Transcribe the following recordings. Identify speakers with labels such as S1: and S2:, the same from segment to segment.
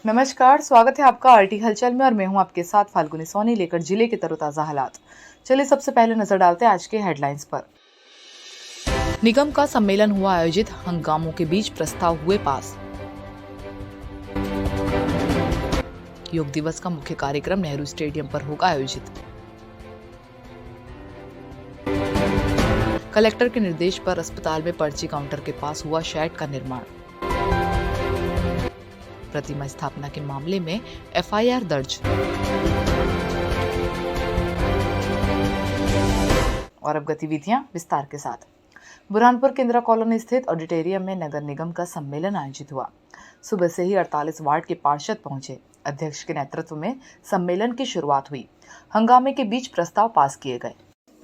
S1: नमस्कार, स्वागत है आपका आरटी हलचल में और मैं हूं आपके साथ फाल्गुनी सोनी लेकर जिले के तरोताजा हालात। चलिए सबसे पहले नजर डालते हैं आज के हेडलाइंस पर। निगम का सम्मेलन हुआ आयोजित, हंगामों के बीच प्रस्ताव हुए पास। योग दिवस का मुख्य कार्यक्रम नेहरू स्टेडियम पर होगा आयोजित। कलेक्टर के निर्देश पर अस्पताल में पर्ची काउंटर के पास हुआ शेड का निर्माण। प्रतिमा स्थापना के मामले में एफआईआर दर्ज। और अब गतिविधियां विस्तार के साथ। बुरहानपुर के इंदिरा कॉलोनी स्थित ऑडिटोरियम में नगर निगम का सम्मेलन आयोजित हुआ। सुबह से ही 48 वार्ड के पार्षद पहुंचे। अध्यक्ष के नेतृत्व में सम्मेलन की शुरुआत हुई। हंगामे के बीच प्रस्ताव पास किए गए।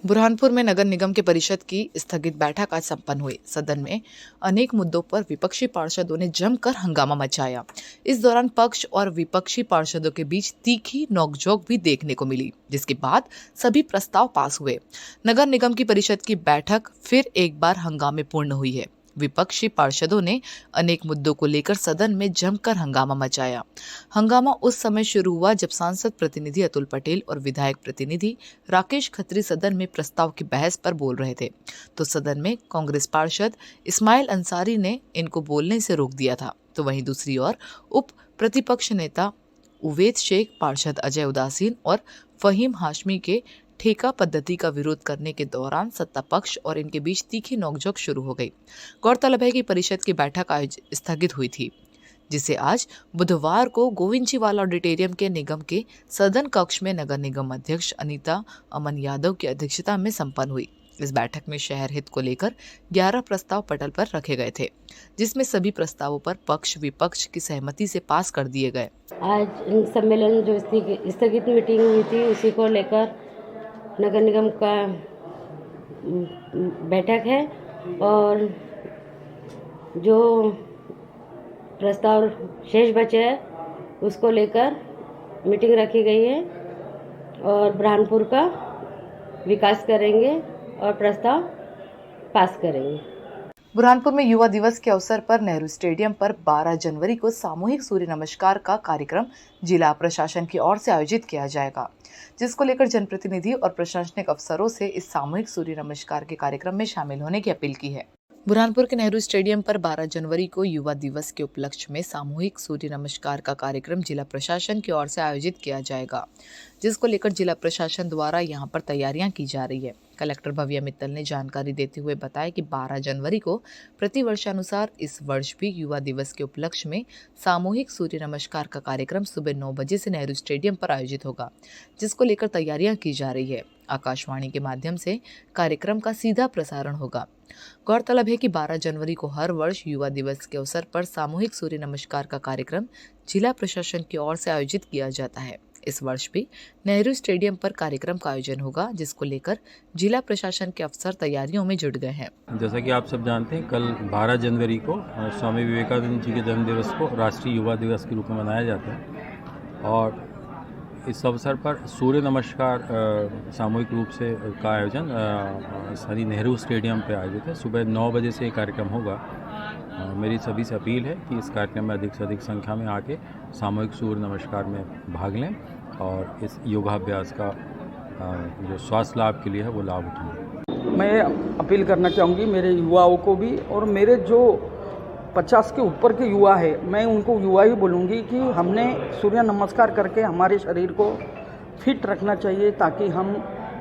S1: बुरहानपुर में नगर निगम के परिषद की स्थगित बैठक आज संपन्न हुई। सदन में अनेक मुद्दों पर विपक्षी पार्षदों ने जमकर हंगामा मचाया। इस दौरान पक्ष और विपक्षी पार्षदों के बीच तीखी नोकझोंक भी देखने को मिली, जिसके बाद सभी प्रस्ताव पास हुए। नगर निगम की परिषद की बैठक फिर एक बार हंगामेपूर्ण हुई है। विपक्षी पार्षदों ने अनेक मुद्दों को लेकर सदन में जमकर हंगामा मचाया। हंगामा उस समय शुरू हुआ जब सांसद प्रतिनिधि अतुल पटेल और विधायक प्रतिनिधि राकेश खत्री सदन में प्रस्ताव की बहस पर बोल रहे थे, तो सदन में कांग्रेस पार्षद इस्माइल अंसारी ने इनको बोलने से रोक दिया था। तो वहीं दूसरी ओर उप प्रतिपक्ष नेता उवैद शेख, पार्षद अजय उदासीन और फहीम हाशमी के ठेका पद्धति का विरोध करने के दौरान सत्ता पक्ष और इनके बीच तीखी नोकझोंक शुरू हो गई। गौरतलब है कि परिषद की बैठक आज स्थगित हुई थी, जिसे आज बुधवार को गोविंदजीवाला ऑडिटोरियम के निगम के सदन कक्ष में नगर निगम अध्यक्ष अनीता अमन यादव की अध्यक्षता में संपन्न हुई। इस बैठक में शहर हित को लेकर 11 प्रस्ताव पटल पर रखे गए थे, जिसमें सभी प्रस्तावों पर पक्ष विपक्ष की सहमति से पास कर दिए गए।
S2: आज सम्मेलन जो स्थगित मीटिंग हुई थी उसी को लेकर नगर निगम का बैठक है और जो प्रस्ताव शेष बचे है उसको लेकर मीटिंग रखी गई है और बुरहानपुर का विकास करेंगे और प्रस्ताव पास करेंगे।
S1: बुरहानपुर में युवा दिवस के अवसर पर नेहरू स्टेडियम पर 12 जनवरी को सामूहिक सूर्य नमस्कार का कार्यक्रम जिला प्रशासन की ओर से आयोजित किया जाएगा, जिसको लेकर जनप्रतिनिधि और प्रशासनिक अफसरों से इस सामूहिक सूर्य नमस्कार के कार्यक्रम में शामिल होने की अपील की है। बुरहानपुर के नेहरू स्टेडियम पर 12 जनवरी को युवा दिवस के उपलक्ष्य में सामूहिक सूर्य नमस्कार का कार्यक्रम जिला प्रशासन की ओर से आयोजित किया जाएगा, जिसको लेकर जिला प्रशासन द्वारा यहां पर तैयारियां की जा रही है। कलेक्टर भव्या मित्तल ने जानकारी देते हुए बताया कि 12 जनवरी को प्रतिवर्षानुसार इस वर्ष भी युवा दिवस के उपलक्ष्य में सामूहिक सूर्य नमस्कार का कार्यक्रम सुबह 9 बजे से नेहरू स्टेडियम पर आयोजित होगा, जिसको लेकर तैयारियां की जा रही है। आकाशवाणी के माध्यम से कार्यक्रम का सीधा प्रसारण होगा। गौरतलब है कि 12 जनवरी को हर वर्ष युवा दिवस के अवसर पर सामूहिक सूर्य नमस्कार का कार्यक्रम जिला प्रशासन की ओर से आयोजित किया जाता है। इस वर्ष भी नेहरू स्टेडियम पर कार्यक्रम का आयोजन होगा, जिसको लेकर जिला प्रशासन के अफसर तैयारियों में जुट गए हैं।
S3: जैसा कि आप सब जानते हैं, कल 12 जनवरी को स्वामी विवेकानंद जी के जन्मदिवस को राष्ट्रीय युवा दिवस के रूप में मनाया जाता है और इस अवसर पर सूर्य नमस्कार सामूहिक रूप से का आयोजन स्थानीय नेहरू स्टेडियम पे आयोजित है। सुबह 9 बजे से ये कार्यक्रम होगा। मेरी सभी से अपील है कि इस कार्यक्रम में अधिक से अधिक संख्या में आके सामूहिक सूर्य नमस्कार में भाग लें और इस योगाभ्यास का जो स्वास्थ्य लाभ के लिए है वो लाभ उठाएं।
S4: मैं अपील करना चाहूँगी मेरे युवाओं को भी और मेरे जो 50 के ऊपर के युवा है, मैं उनको युवा ही बोलूँगी कि हमने सूर्य नमस्कार करके हमारे शरीर को फिट रखना चाहिए ताकि हम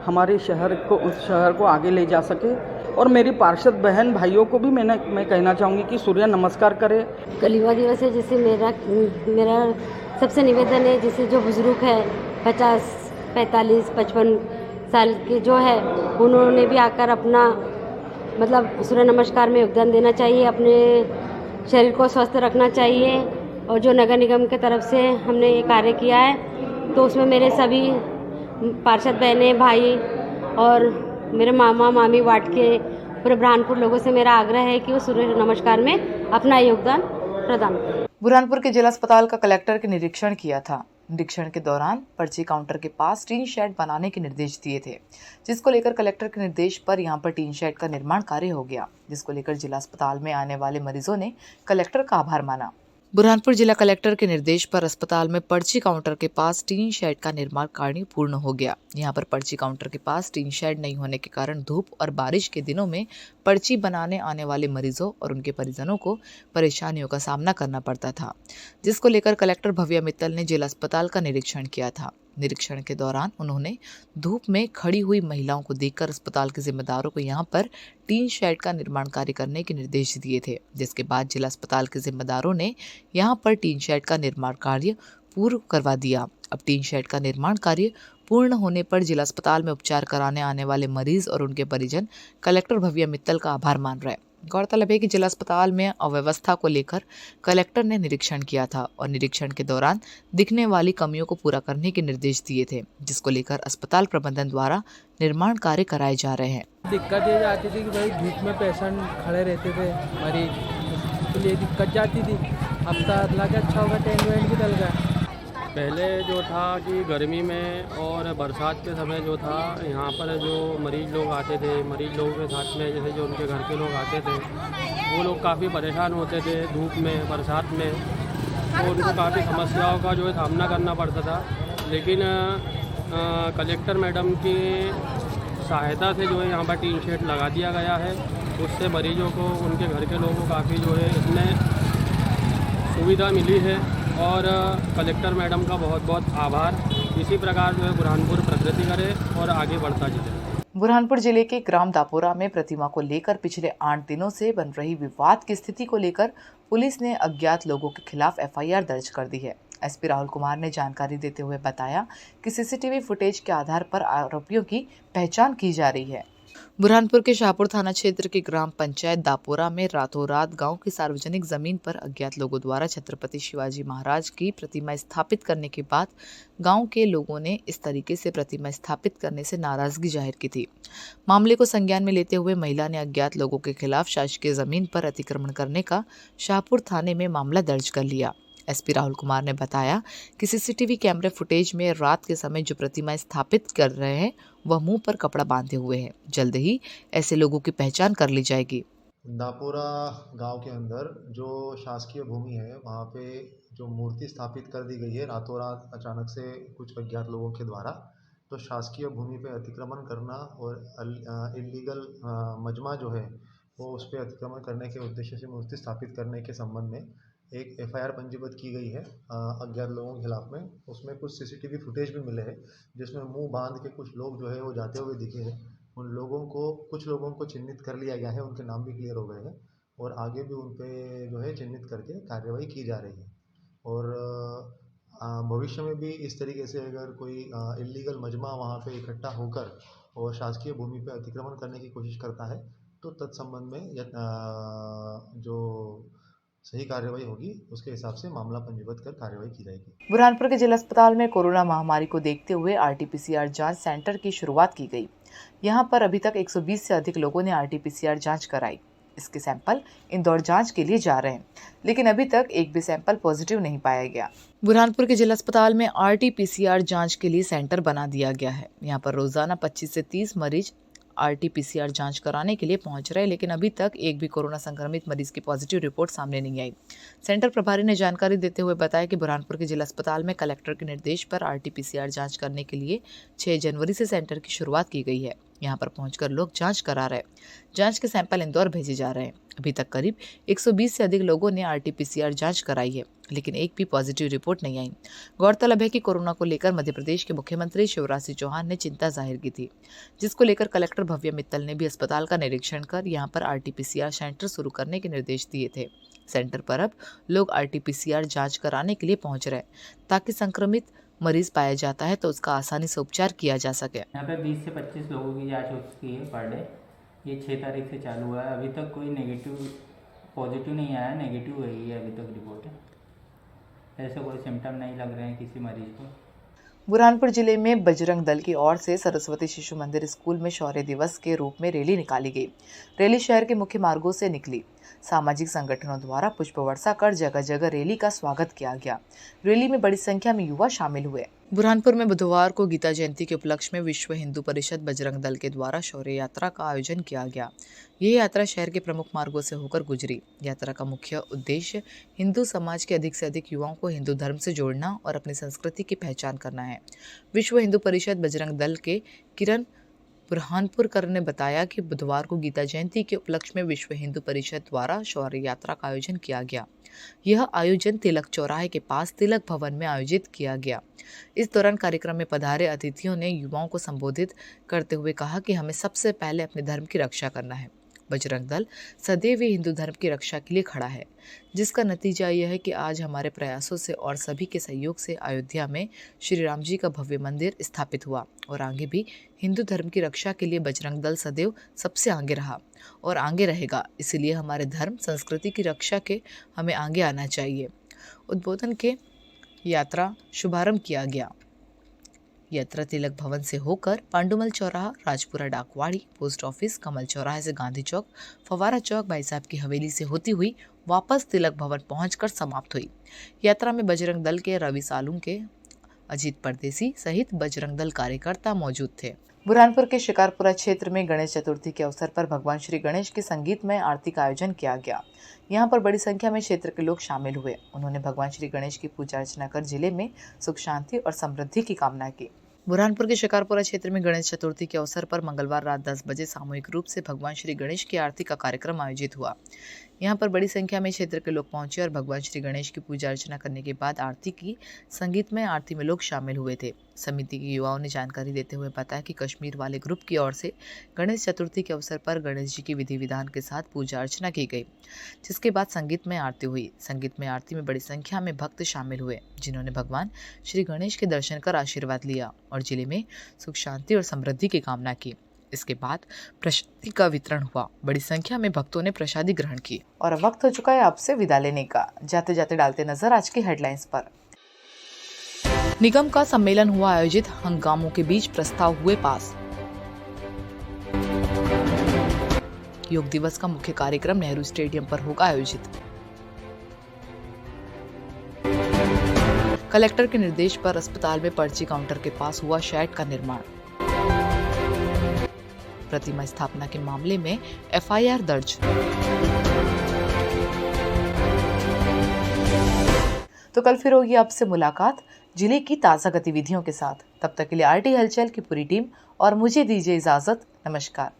S4: हमारे शहर को आगे ले जा सके। और मेरी पार्षद बहन भाइयों को भी मैं कहना चाहूँगी कि सूर्य नमस्कार करें।
S2: कल युवा दिवस है, जिससे मेरा सबसे निवेदन है, जिससे जो बुजुर्ग है 50, 45, 55 साल के जो है उन्होंने भी आकर अपना मतलब सूर्य नमस्कार में योगदान देना चाहिए, अपने शरीर को स्वस्थ रखना चाहिए। और जो नगर निगम के तरफ से हमने ये कार्य किया है तो उसमें मेरे सभी पार्षद बहनें भाई और मेरे मामा मामी वार्ड के पूरे बुरहानपुर लोगों से मेरा आग्रह है कि वो सूर्य नमस्कार में अपना योगदान प्रदान करें।
S1: बुरहानपुर के जिला अस्पताल का कलेक्टर के निरीक्षण किया था। निरीक्षण के दौरान पर्ची काउंटर के पास टीन शेड बनाने के निर्देश दिए थे, जिसको लेकर कलेक्टर के निर्देश पर यहां पर टीन शेड का निर्माण कार्य हो गया, जिसको लेकर जिला अस्पताल में आने वाले मरीजों ने कलेक्टर का आभार माना। बुरहानपुर जिला कलेक्टर के निर्देश पर अस्पताल में पर्ची काउंटर के पास टीन शेड का निर्माण कार्य पूर्ण हो गया। यहां पर पर्ची काउंटर के पास टीन शेड नहीं होने के कारण धूप और बारिश के दिनों में पर्ची बनाने आने वाले मरीजों और उनके परिजनों को परेशानियों का सामना करना पड़ता था, जिसको लेकर कलेक्टर भव्या मित्तल ने जिला अस्पताल का निरीक्षण किया था। निरीक्षण के दौरान उन्होंने धूप में खड़ी हुई महिलाओं को देखकर अस्पताल के जिम्मेदारों को यहां पर टीन शेड का निर्माण कार्य करने के निर्देश दिए थे, जिसके बाद जिला अस्पताल के जिम्मेदारों ने यहां पर टीन शेड का निर्माण कार्य पूर्ण करवा दिया। अब टीन शेड का निर्माण कार्य पूर्ण होने पर जिला अस्पताल में उपचार कराने आने वाले मरीज और उनके परिजन कलेक्टर भव्या मित्तल का आभार मान रहे। गौरतलब है कि जिला अस्पताल में अव्यवस्था को लेकर कलेक्टर ने निरीक्षण किया था और निरीक्षण के दौरान दिखने वाली कमियों को पूरा करने के निर्देश दिए थे, जिसको लेकर अस्पताल प्रबंधन द्वारा निर्माण कार्य कराए जा रहे हैं।
S5: दिक्कत ये आती थी कि भाई धूप में पेशेंट खड़े रहते थे मरीज, तो ये दिक्कत जाती थी। अब तो अल्लाह का अच्छा होगा टेंट वेंट भी डल गया।
S6: पहले जो था कि गर्मी में और बरसात के समय जो था यहाँ पर जो मरीज़ लोग आते थे, मरीज़ लोगों के साथ में जैसे जो उनके घर के लोग आते थे, वो लोग काफ़ी परेशान होते थे धूप में, बरसात में, तो उनको काफ़ी समस्याओं का जो है सामना करना पड़ता था। लेकिन कलेक्टर मैडम की सहायता से जो है यहाँ पर टीन शेड लगा दिया गया है। उससे मरीजों को, उनके घर के लोगों को काफ़ी जो है इसमें सुविधा मिली है और कलेक्टर मैडम का बहुत बहुत आभार। इसी प्रकार जो है बुरहानपुर प्रगति करे और आगे बढ़ता चले।
S1: बुरहानपुर जिले के ग्राम दापोरा में प्रतिमा को लेकर पिछले 8 दिनों से बन रही विवाद की स्थिति को लेकर पुलिस ने अज्ञात लोगों के खिलाफ एफआईआर दर्ज कर दी है। एसपी राहुल कुमार ने जानकारी देते हुए बताया कि सीसीटीवी फुटेज के आधार पर आरोपियों की पहचान की जा रही है। बुरहानपुर के शाहपुर थाना क्षेत्र के ग्राम पंचायत दापोरा में रातों रात गांव की सार्वजनिक जमीन पर अज्ञात लोगों द्वारा छत्रपति शिवाजी महाराज की प्रतिमा स्थापित करने के बाद गांव के लोगों ने इस तरीके से प्रतिमा स्थापित करने से नाराजगी जाहिर की थी। मामले को संज्ञान में लेते हुए महिला ने अज्ञात लोगों के खिलाफ शासकीय जमीन पर अतिक्रमण करने का शाहपुर थाने में मामला दर्ज कर लिया। एसपी राहुल कुमार ने बताया कि सीसीटीवी कैमरे फुटेज में रात के समय जो प्रतिमा स्थापित कर रहे हैं वह मुंह पर कपड़ा बांधे हुए हैं। जल्द ही ऐसे लोगों की पहचान कर ली जाएगी।
S7: दापोरा गांव के अंदर जो शासकीय भूमि है वहाँ पे जो मूर्ति स्थापित कर दी गई है रातों रात अचानक से कुछ अज्ञात लोगों के द्वारा, तो शासकीय भूमि पे अतिक्रमण करना और इलीगल मजमा जो है वो उस पर अतिक्रमण करने के उद्देश्य से मूर्ति स्थापित करने के संबंध में एक एफआईआर पंजीबद्ध की गई है अज्ञात लोगों के खिलाफ में। उसमें कुछ सीसीटीवी फुटेज भी मिले हैं जिसमें मुंह बांध के कुछ लोग जो है वो जाते हुए दिखे हैं। उन लोगों को, कुछ लोगों को चिन्हित कर लिया गया है, उनके नाम भी क्लियर हो गए हैं और आगे भी उन पे जो है चिन्हित करके कार्रवाई की जा रही है। और भविष्य में भी इस तरीके से अगर कोई इलीगल मजमा वहाँ पे इकट्ठा होकर और शासकीय भूमि पे अतिक्रमण करने की कोशिश करता है तो तत्संबंध में जो सही कार्रवाई होगी उसके हिसाब से मामला पंजीबद्ध कर कार्रवाई की जाएगी।
S1: बुरहानपुर के जिला अस्पताल में कोरोना महामारी को देखते हुए आरटीपीसीआर जांच सेंटर की शुरुआत की गई। यहां पर अभी तक 120 से अधिक लोगों ने आरटीपीसीआर जांच कराई। इसके सैंपल इंदौर जांच के लिए जा रहे हैं, लेकिन अभी तक एक भी सैंपल पॉजिटिव नहीं पाया गया। बुरहानपुर के जिला अस्पताल में आरटीपीसीआर जांच के लिए सेंटर बना दिया गया है। यहाँ पर रोजाना 25 से 30 मरीज आरटीपीसीआर जांच कराने के लिए पहुंच रहे, लेकिन अभी तक एक भी कोरोना संक्रमित मरीज की पॉजिटिव रिपोर्ट सामने नहीं आई। सेंटर प्रभारी ने जानकारी देते हुए बताया कि बुरहानपुर के जिला अस्पताल में कलेक्टर के निर्देश पर आरटीपीसीआर जांच करने के लिए 6 जनवरी से सेंटर की शुरुआत की गई है। यहाँ पर पहुंचकर लोग जांच करा रहे हैं। जांच के सैंपल इंदौर भेजे जा रहे हैं। अभी तक करीब 120 से अधिक लोगों ने आरटीपीसीआर जांच कराई है, लेकिन एक भी पॉजिटिव रिपोर्ट नहीं आई। गौरतलब है कि कोरोना को लेकर मध्य प्रदेश के मुख्यमंत्री शिवराज सिंह चौहान ने चिंता जाहिर की थी, जिसको लेकर कलेक्टर भव्या मित्तल ने भी अस्पताल का निरीक्षण कर यहां पर आरटीपीसीआर सेंटर शुरू करने के निर्देश दिए थे। सेंटर पर अब लोग आरटीपीसीआर जांच कराने के लिए पहुंच रहे, ताकि संक्रमित मरीज पाया जाता है तो उसका आसानी से उपचार किया जा सके।
S8: यहाँ पे 20 से 25 लोगों की जांच हो चुकी है पर डे। ये 6 तारीख से चालू हुआ है। अभी तक कोई पॉजिटिव नहीं आया, नेगेटिव है अभी तक रिपोर्ट है। ऐसे कोई सिम्टम नहीं लग रहे हैं किसी मरीज को।
S1: बुरहानपुर जिले में बजरंग दल की ओर से सरस्वती शिशु मंदिर स्कूल में शौर्य दिवस के रूप में रैली निकाली गई। रैली शहर के मुख्य मार्गों से निकली। सामाजिक संगठनों द्वारा पुष्प वर्षा कर जगह जगह रैली का स्वागत किया गया। रैली में बड़ी संख्या में युवा शामिल हुए। बुरहानपुर में बुधवार को गीता जयंती के उपलक्ष्य में विश्व हिंदू परिषद बजरंग दल के द्वारा शौर्य यात्रा का आयोजन किया गया। यह यात्रा शहर के प्रमुख मार्गों से होकर गुजरी। यात्रा का मुख्य उद्देश्य हिंदू समाज के अधिक से अधिक युवाओं को हिंदू धर्म से जोड़ना और अपनी संस्कृति की पहचान करना है। विश्व हिंदू परिषद बजरंग दल के किरण बुरहानपुरकर ने बताया कि बुधवार को गीता जयंती के उपलक्ष्य में विश्व हिंदू परिषद द्वारा शौर्य यात्रा का आयोजन किया गया। यह आयोजन तिलक चौराहे के पास तिलक भवन में आयोजित किया गया। इस दौरान कार्यक्रम में पधारे अतिथियों ने युवाओं को संबोधित करते हुए कहा कि हमें सबसे पहले अपने धर्म की रक्षा करना है। बजरंग दल सदैव ही हिंदू धर्म की रक्षा के लिए खड़ा है, जिसका नतीजा यह है कि आज हमारे प्रयासों से और सभी के सहयोग से अयोध्या में श्री राम जी का भव्य मंदिर स्थापित हुआ और आगे भी हिंदू धर्म की रक्षा के लिए बजरंग दल सदैव सबसे आगे रहा और आगे रहेगा। इसलिए हमारे धर्म संस्कृति की रक्षा के हमें आगे आना चाहिए। उद्बोधन के यात्रा शुभारंभ किया गया। यात्रा तिलक भवन से होकर पांडुमल चौराहा, राजपुरा डाकवाड़ी, पोस्ट ऑफिस, कमल चौराहे से गांधी चौक, फवारा चौक, भाई साहब की हवेली से होती हुई वापस तिलक भवन पहुंचकर समाप्त हुई। यात्रा में बजरंग दल के रवि सालुंग के, अजीत परदेसी सहित बजरंग दल कार्यकर्ता मौजूद थे। बुरहानपुर के शिकारपुरा क्षेत्र में गणेश चतुर्थी के अवसर पर भगवान श्री गणेश की संगीतमय आरती का आयोजन किया गया। यहाँ पर बड़ी संख्या में क्षेत्र के लोग शामिल हुए। उन्होंने भगवान श्री गणेश की पूजा अर्चना कर जिले में सुख शांति और समृद्धि की कामना की। बुरहानपुर के शिकारपुरा क्षेत्र में गणेश चतुर्थी के अवसर पर मंगलवार रात 10 बजे सामूहिक रूप से भगवान श्री गणेश की आरती का कार्यक्रम आयोजित हुआ। यहाँ पर बड़ी संख्या में क्षेत्र के लोग पहुंचे और भगवान श्री गणेश की पूजा अर्चना करने के बाद आरती की संगीतमय आरती में लोग शामिल हुए थे। समिति के युवाओं ने जानकारी देते हुए बताया कि कश्मीर वाले ग्रुप की ओर से गणेश चतुर्थी के अवसर पर गणेश जी की विधि विधान के साथ पूजा अर्चना की गई, जिसके बाद संगीतमय आरती हुई। संगीतमय आरती में बड़ी संख्या में भक्त शामिल हुए, जिन्होंने भगवान श्री गणेश के दर्शन कर आशीर्वाद लिया और जिले में सुख शांति और समृद्धि की कामना की। इसके बाद प्रसादी का वितरण हुआ। बड़ी संख्या में भक्तों ने प्रसादी ग्रहण की। और अब वक्त हो चुका है आपसे विदा लेने का। जाते जाते डालते नजर आज की हेडलाइंस पर। निगम का सम्मेलन हुआ आयोजित, हंगामों के बीच प्रस्ताव हुए पास। योग दिवस का मुख्य कार्यक्रम नेहरू स्टेडियम पर होगा आयोजित। कलेक्टर के निर्देश पर अस्पताल में पर्ची काउंटर के पास हुआ शेड का निर्माण। प्रतिमा स्थापना के मामले में एफआईआर दर्ज। तो कल फिर होगी आपसे मुलाकात जिले की ताजा गतिविधियों के साथ। तब तक के लिए आरटी हलचल की पूरी टीम और मुझे दीजिए इजाजत। नमस्कार।